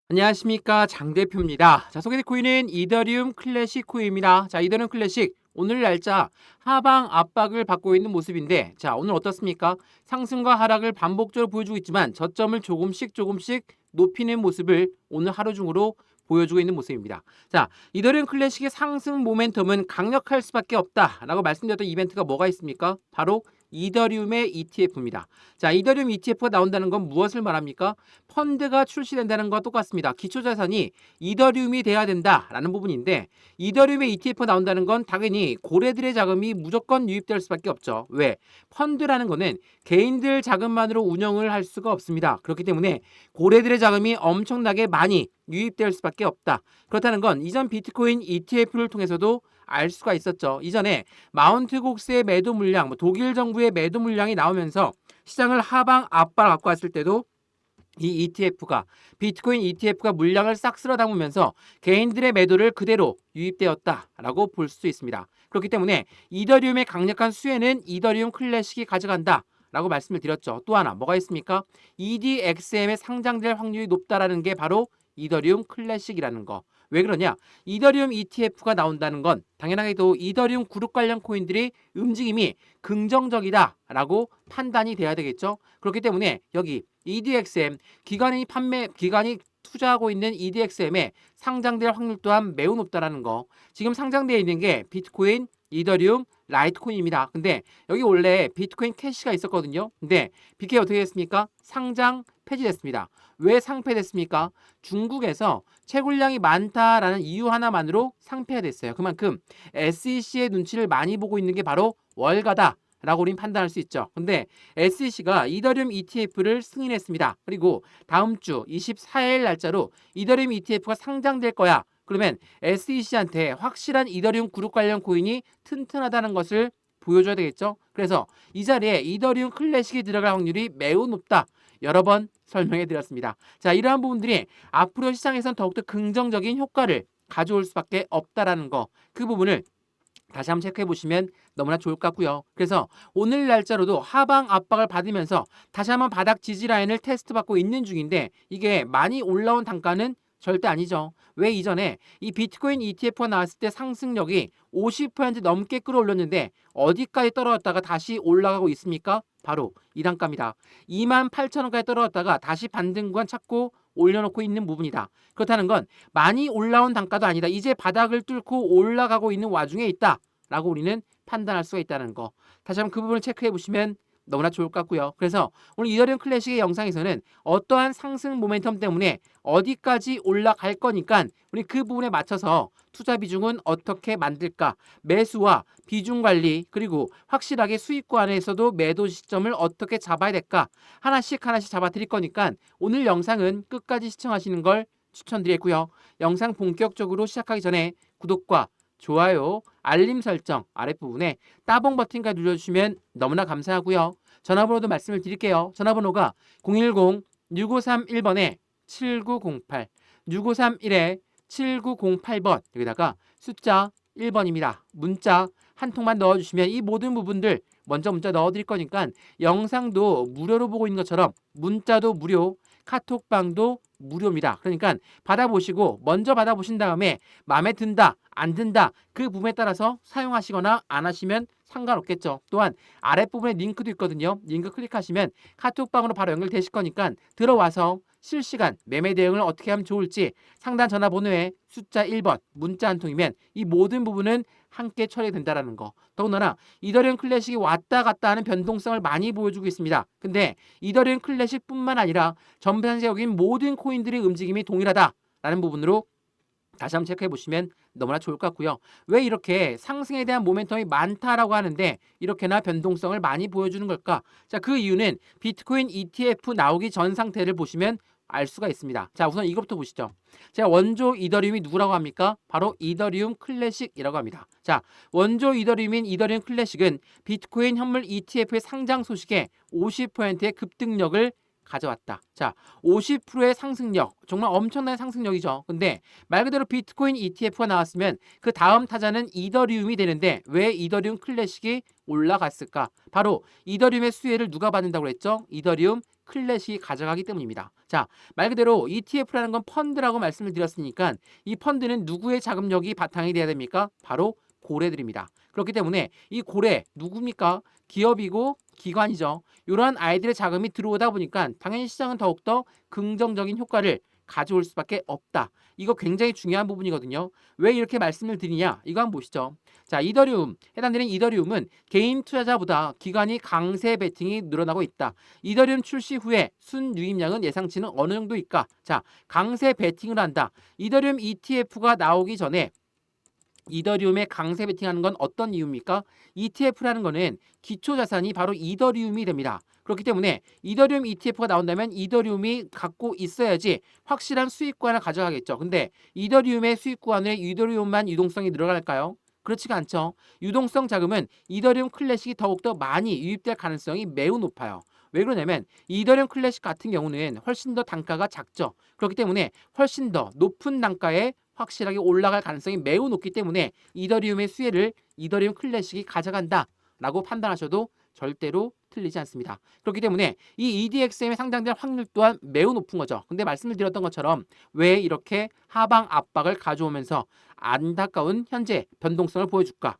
안녕하십니까, 장 대표입니다. 자, 소개될 코인은 이더리움 클래식 코인입니다. 자, 이더리움 클래식 오늘 날짜 하방 압박을 받고 있는 모습인데, 자, 오늘 어떻습니까? 상승과 하락을 반복적으로 보여주고 있지만 저점을 조금씩 높이는 모습을 오늘 하루 중으로 보여주고 있는 모습입니다. 자, 이더리움 클래식의 상승 모멘텀은 강력할 수밖에 없다라고 말씀드렸던 이벤트가 뭐가 있습니까? 바로 이더리움의 ETF입니다. 자, 이더리움 ETF가 나온다는 건 무엇을 말합니까? 펀드가 출시된다는 것과 똑같습니다. 기초자산이 이더리움이 돼야 된다라는 부분인데, 이더리움의 ETF가 나온다는 건 당연히 고래들의 자금이 무조건 유입될 수밖에 없죠. 왜? 펀드라는 거는 개인들 자금만으로 운영을 할 수가 없습니다. 그렇기 때문에 고래들의 자금이 엄청나게 많이 유입될 수밖에 없다. 그렇다는 건 이전 비트코인 ETF를 통해서도 알 수가 있었죠. 이전에 마운트 곡스의 매도 물량, 독일 정부의 매도 물량이 나오면서 시장을 하방 압박 갖고 왔을 때도 이 ETF가 비트코인 ETF가 물량을 싹 쓸어 담으면서 개인들의 매도를 그대로 유입되었다라고 볼 수 있습니다. 그렇기 때문에 이더리움의 강력한 수혜는 이더리움 클래식이 가져간다. 라고 말씀을 드렸죠. 또 하나 뭐가 있습니까? EDXM에 상장될 확률이 높다라는 게 바로 이더리움 클래식이라는 거. 왜 그러냐? 이더리움 ETF가 나온다는 건 당연하게도 이더리움 그룹 관련 코인들이 움직임이 긍정적이다라고 판단이 돼야 되겠죠. 그렇기 때문에 여기 EDXM 기관이 투자하고 있는 EDXM에 상장될 확률 또한 매우 높다라는 거. 지금 상장되어 있는 게 비트코인, 이더리움, 라이트코인입니다. 근데 여기 원래 비트코인 캐시가 있었거든요. 근데 BK 어떻게 됐습니까? 상장 폐지됐습니다. 왜 상폐됐습니까? 중국에서 채굴량이 많다라는 이유 하나만으로 상폐가 됐어요. 그만큼 SEC의 눈치를 많이 보고 있는 게 바로 월가다. 라고 우린 판단할 수 있죠. 근데 SEC가 이더리움 ETF를 승인했습니다. 그리고 다음 주 24일 날짜로 이더리움 ETF가 상장될 거야. 그러면 SEC한테 확실한 이더리움 그룹 관련 코인이 튼튼하다는 것을 보여줘야 되겠죠. 그래서 이 자리에 이더리움 클래식이 들어갈 확률이 매우 높다. 여러 번 설명해 드렸습니다. 자, 이러한 부분들이 앞으로 시장에선 더욱더 긍정적인 효과를 가져올 수밖에 없다라는 거. 그 부분을 다시 한번 체크해 보시면 너무나 좋을 것 같고요. 그래서 오늘 날짜로도 하방 압박을 받으면서 다시 한번 바닥 지지 라인을 테스트 받고 있는 중인데, 이게 많이 올라온 단가는 절대 아니죠. 왜? 이전에 이 비트코인 ETF가 나왔을 때 상승력이 50% 넘게 끌어올렸는데 어디까지 떨어졌다가 다시 올라가고 있습니까? 바로 이 단가입니다. 28,000원까지 떨어졌다가 다시 반등 구간 찾고 올려놓고 있는 부분이다. 그렇다는 건 많이 올라온 단가도 아니다. 이제 바닥을 뚫고 올라가고 있는 와중에 있다라고 우리는 판단할 수가 있다는 거. 다시 한번 그 부분을 체크해 보시면 너무나 좋을 것 같고요. 그래서 오늘 이더리움 클래식의 영상에서는 어떠한 상승 모멘텀 때문에 어디까지 올라갈 거니까 우리 그 부분에 맞춰서 투자 비중은 어떻게 만들까, 매수와 비중 관리, 그리고 확실하게 수익권에서도 매도 시점을 어떻게 잡아야 될까 하나씩 잡아 드릴 거니까 오늘 영상은 끝까지 시청하시는 걸 추천드리고요. 영상 본격적으로 시작하기 전에 구독과 좋아요, 알림 설정 아랫부분에 따봉 버튼까지 눌러주시면 너무나 감사하고요. 전화번호도 말씀을 드릴게요. 전화번호가 010-6531번에 7908, 6531에 7908번, 여기다가 숫자 1번입니다. 문자 한 통만 넣어주시면 이 모든 부분들 먼저 문자 넣어드릴 거니까 영상도 무료로 보고 있는 것처럼 문자도 무료, 카톡방도 무료입니다. 그러니까 받아보시고 먼저 받아보신 다음에 마음에 든다, 안 든다 그 부분에 따라서 사용하시거나 안 하시면 상관없겠죠. 또한 아랫부분에 링크도 있거든요. 링크 클릭하시면 카톡방으로 바로 연결되실 거니까 들어와서 실시간 매매 대응을 어떻게 하면 좋을지 상단 전화번호에 숫자 1번 문자 한 통이면 이 모든 부분은 함께 처리된다라는 거. 더군다나 이더리움 클래식이 왔다 갔다 하는 변동성을 많이 보여주고 있습니다. 근데 이더리움 클래식뿐만 아니라 전반적인 모든 코인들의 움직임이 동일하다라는 부분으로 다시 한번 체크해 보시면 너무나 좋을 것 같고요. 왜 이렇게 상승에 대한 모멘텀이 많다라고 하는데 이렇게나 변동성을 많이 보여주는 걸까? 자, 그 이유는 비트코인 ETF 나오기 전 상태를 보시면 알 수가 있습니다. 자, 우선 이것부터 보시죠. 자, 원조 이더리움이 누구라고 합니까? 바로 이더리움 클래식이라고 합니다. 자, 원조 이더리움인 이더리움 클래식은 비트코인 현물 ETF의 상장 소식에 50%의 급등력을 가져왔다. 자, 50%의 상승력, 정말 엄청난 상승력이죠. 근데 말 그대로 비트코인 ETF가 나왔으면 그 다음 타자는 이더리움이 되는데 왜 이더리움 클래식이 올라갔을까? 바로 이더리움의 수혜를 누가 받는다고 그랬죠? 이더리움 클래식이 가져가기 때문입니다. 자, 말 그대로 ETF라는 건 펀드라고 말씀을 드렸으니까 이 펀드는 누구의 자금력이 바탕이 돼야 됩니까? 바로 고래들입니다. 그렇기 때문에 이 고래 누굽니까? 기업이고 기관이죠. 이러한 아이들의 자금이 들어오다 보니까 당연히 시장은 더욱더 긍정적인 효과를 가져올 수밖에 없다. 이거 굉장히 중요한 부분이거든요. 왜 이렇게 말씀을 드리냐? 이거 한번 보시죠. 자, 이더리움, 해당되는 이더리움은 개인 투자자보다 기관이 강세 베팅이 늘어나고 있다. 이더리움 출시 후에 순유입량은 예상치는 어느 정도일까? 자, 강세 베팅을 한다. 이더리움 ETF가 나오기 전에 이더리움에 강세 베팅하는 건 어떤 이유입니까? ETF라는 거는 기초 자산이 바로 이더리움이 됩니다. 그렇기 때문에 이더리움 ETF가 나온다면 이더리움이 갖고 있어야지 확실한 수익권을 가져가겠죠. 근데 이더리움의 수익권에 이더리움만 유동성이 늘어갈까요? 그렇지가 않죠. 유동성 자금은 이더리움 클래식이 더욱더 많이 유입될 가능성이 매우 높아요. 왜 그러냐면 이더리움 클래식 같은 경우는 훨씬 더 단가가 작죠. 그렇기 때문에 훨씬 더 높은 단가에 확실하게 올라갈 가능성이 매우 높기 때문에 이더리움의 수혜를 이더리움 클래식이 가져간다라고 판단하셔도 절대로 틀리지 않습니다. 그렇기 때문에 이 EDXM에 상장될 확률 또한 매우 높은 거죠. 근데 말씀을 드렸던 것처럼 왜 이렇게 하방 압박을 가져오면서 안타까운 현재 변동성을 보여줄까?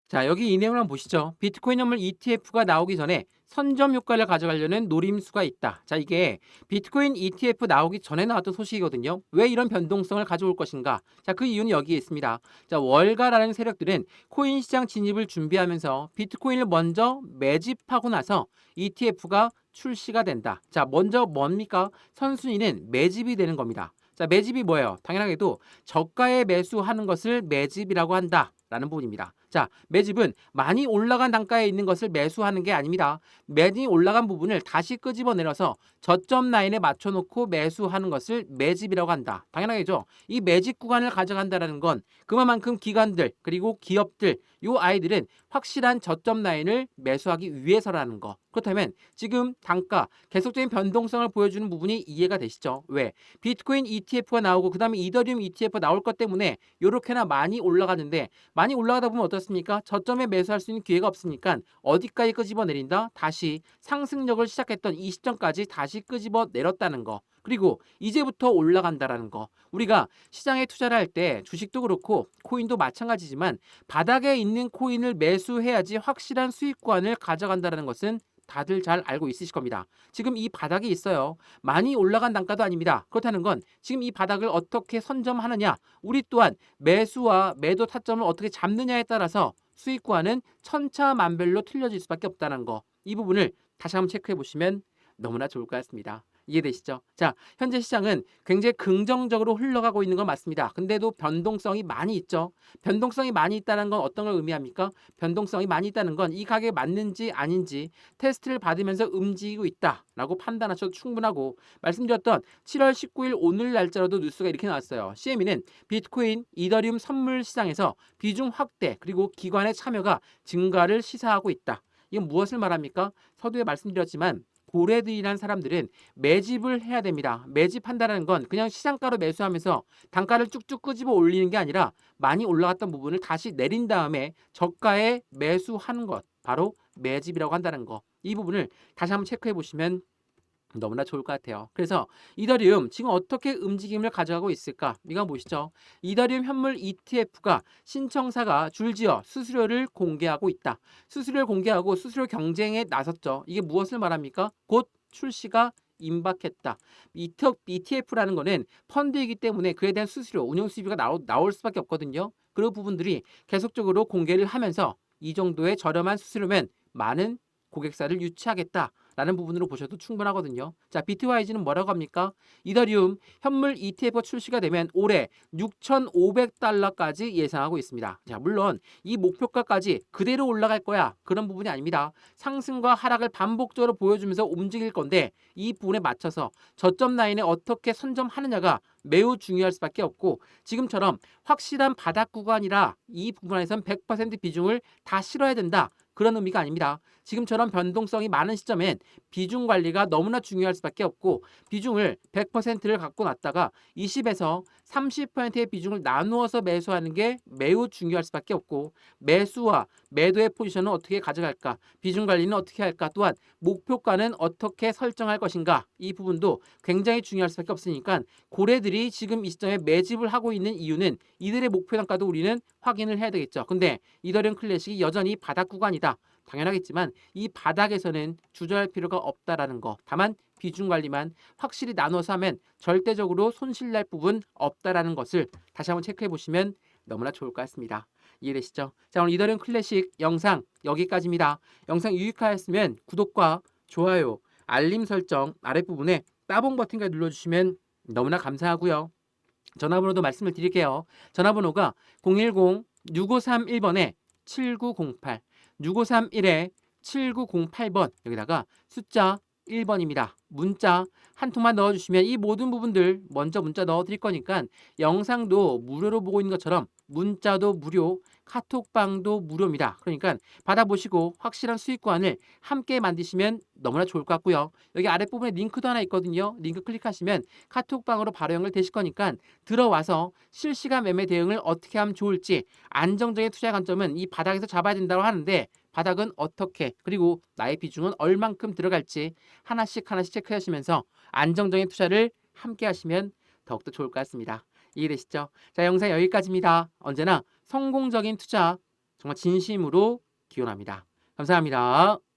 자, 여기 이 내용을 한번 보시죠. 비트코인 현물 ETF가 나오기 전에 선점 효과를 가져가려는 노림수가 있다. 자, 이게 비트코인 ETF 나오기 전에 나왔던 소식이거든요. 왜 이런 변동성을 가져올 것인가? 자, 그 이유는 여기에 있습니다. 자, 월가라는 세력들은 코인 시장 진입을 준비하면서 비트코인을 먼저 매집하고 나서 ETF가 출시가 된다. 자, 먼저 뭡니까? 선순위는 매집이 되는 겁니다. 자, 매집이 뭐예요? 당연하게도 저가에 매수하는 것을 매집이라고 한다라는 부분입니다. 자, 매집은 많이 올라간 단가에 있는 것을 매수하는 게 아닙니다. 많이 올라간 부분을 다시 끄집어내려서 저점 라인에 맞춰놓고 매수하는 것을 매집이라고 한다. 당연하겠죠. 이 매집 구간을 가져간다는 건 그만큼 기관들 그리고 기업들 요 아이들은 확실한 저점 라인을 매수하기 위해서라는 거. 그렇다면 지금 단가 계속적인 변동성을 보여주는 부분이 이해가 되시죠? 왜? 비트코인 ETF가 나오고 그 다음에 이더리움 ETF가 나올 것 때문에 요렇게나 많이 올라가는데 많이 올라가다 보면 어떻습니까? 저점에 매수할 수 있는 기회가 없으니까 어디까지 끄집어 내린다? 다시 상승력을 시작했던 이 시점까지 다시 끄집어 내렸다는 거. 그리고 이제부터 올라간다라는 거. 우리가 시장에 투자를 할 때 주식도 그렇고 코인도 마찬가지지만 바닥에 있는 코인을 매수해야지 확실한 수익권을 가져간다는 것은 다들 잘 알고 있으실 겁니다. 지금 이 바닥이 있어요. 많이 올라간 단가도 아닙니다. 그렇다는 건 지금 이 바닥을 어떻게 선점하느냐, 우리 또한 매수와 매도 타점을 어떻게 잡느냐에 따라서 수익과는 천차만별로 틀려질 수밖에 없다는 거. 이 부분을 다시 한번 체크해 보시면 너무나 좋을 것 같습니다. 이해되시죠? 자, 현재 시장은 굉장히 긍정적으로 흘러가고 있는 건 맞습니다. 근데도 변동성이 많이 있죠. 변동성이 많이 있다는 건 어떤 걸 의미합니까? 변동성이 많이 있다는 건 이 가격에 맞는지 아닌지 테스트를 받으면서 움직이고 있다라고 판단하셔도 충분하고, 말씀드렸던 7월 19일 오늘 날짜로도 뉴스가 이렇게 나왔어요. CME는 비트코인, 이더리움 선물 시장에서 비중 확대 그리고 기관의 참여가 증가를 시사하고 있다. 이건 무엇을 말합니까? 서두에 말씀드렸지만 고래들이란 사람들은 매집을 해야 됩니다. 매집한다는 건 그냥 시장가로 매수하면서 단가를 쭉쭉 끄집어 올리는 게 아니라 많이 올라갔던 부분을 다시 내린 다음에 저가에 매수하는 것, 바로 매집이라고 한다는 거. 이 부분을 다시 한번 체크해 보시면 너무나 좋을 것 같아요. 그래서 이더리움 지금 어떻게 움직임을 가져가고 있을까? 이거 보시죠. 이더리움 현물 ETF가 신청사가 줄지어 수수료를 공개하고 있다. 수수료를 공개하고 수수료 경쟁에 나섰죠. 이게 무엇을 말합니까? 곧 출시가 임박했다. ETF라는 거는 펀드이기 때문에 그에 대한 수수료, 운영 수수료가 나올 수밖에 없거든요. 그런 부분들이 계속적으로 공개를 하면서 이 정도의 저렴한 수수료면 많은 고객사를 유치하겠다라는 부분으로 보셔도 충분하거든요. 자, 비트와이즈는 뭐라고 합니까? 이더리움 현물 ETF 출시가 되면 올해 6,500달러까지 예상하고 있습니다. 자, 물론 이 목표가까지 그대로 올라갈 거야, 그런 부분이 아닙니다. 상승과 하락을 반복적으로 보여주면서 움직일 건데 이 부분에 맞춰서 저점 라인에 어떻게 선점하느냐가 매우 중요할 수밖에 없고, 지금처럼 확실한 바닥 구간이라 이 부분에선 100% 비중을 다 실어야 된다, 그런 의미가 아닙니다. 지금처럼 변동성이 많은 시점엔 비중 관리가 너무나 중요할 수밖에 없고, 비중을 100%를 갖고 놨다가 20에서 30%의 비중을 나누어서 매수하는 게 매우 중요할 수밖에 없고, 매수와 매도의 포지션은 어떻게 가져갈까, 비중 관리는 어떻게 할까, 또한 목표가는 어떻게 설정할 것인가, 이 부분도 굉장히 중요할 수밖에 없으니까 고래들이 지금 이 시점에 매집을 하고 있는 이유는 이들의 목표 단가도 우리는 확인을 해야 되겠죠. 근데 이더리움 클래식이 여전히 바닥 구간이다. 당연하겠지만 이 바닥에서는 주저할 필요가 없다라는 거. 다만 비중 관리만 확실히 나눠서 하면 절대적으로 손실날 부분 없다라는 것을 다시 한번 체크해 보시면 너무나 좋을 것 같습니다. 이해되시죠? 자, 오늘 이더리움 클래식 영상 여기까지입니다. 영상 유익하였으면 구독과 좋아요, 알림 설정 아랫부분에 따봉 버튼까지 눌러주시면 너무나 감사하고요. 전화번호도 말씀을 드릴게요. 전화번호가 010-6531번에 7908, 6531에 7908번, 여기다가 숫자 1번입니다. 문자 한 통만 넣어주시면 이 모든 부분들 먼저 문자 넣어드릴 거니까 영상도 무료로 보고 있는 것처럼 문자도 무료, 카톡방도 무료입니다. 그러니까 받아보시고 확실한 수익관을 함께 만드시면 너무나 좋을 것 같고요. 여기 아랫부분에 링크도 하나 있거든요. 링크 클릭하시면 카톡방으로 바로 연결되실 거니까 들어와서 실시간 매매 대응을 어떻게 하면 좋을지, 안정적인 투자 관점은 이 바닥에서 잡아야 된다고 하는데 바닥은 어떻게, 그리고 나의 비중은 얼만큼 들어갈지 하나씩 체크하시면서 안정적인 투자를 함께 하시면 더욱더 좋을 것 같습니다. 이해되시죠? 자, 영상 여기까지입니다. 언제나 성공적인 투자 정말 진심으로 기원합니다. 감사합니다.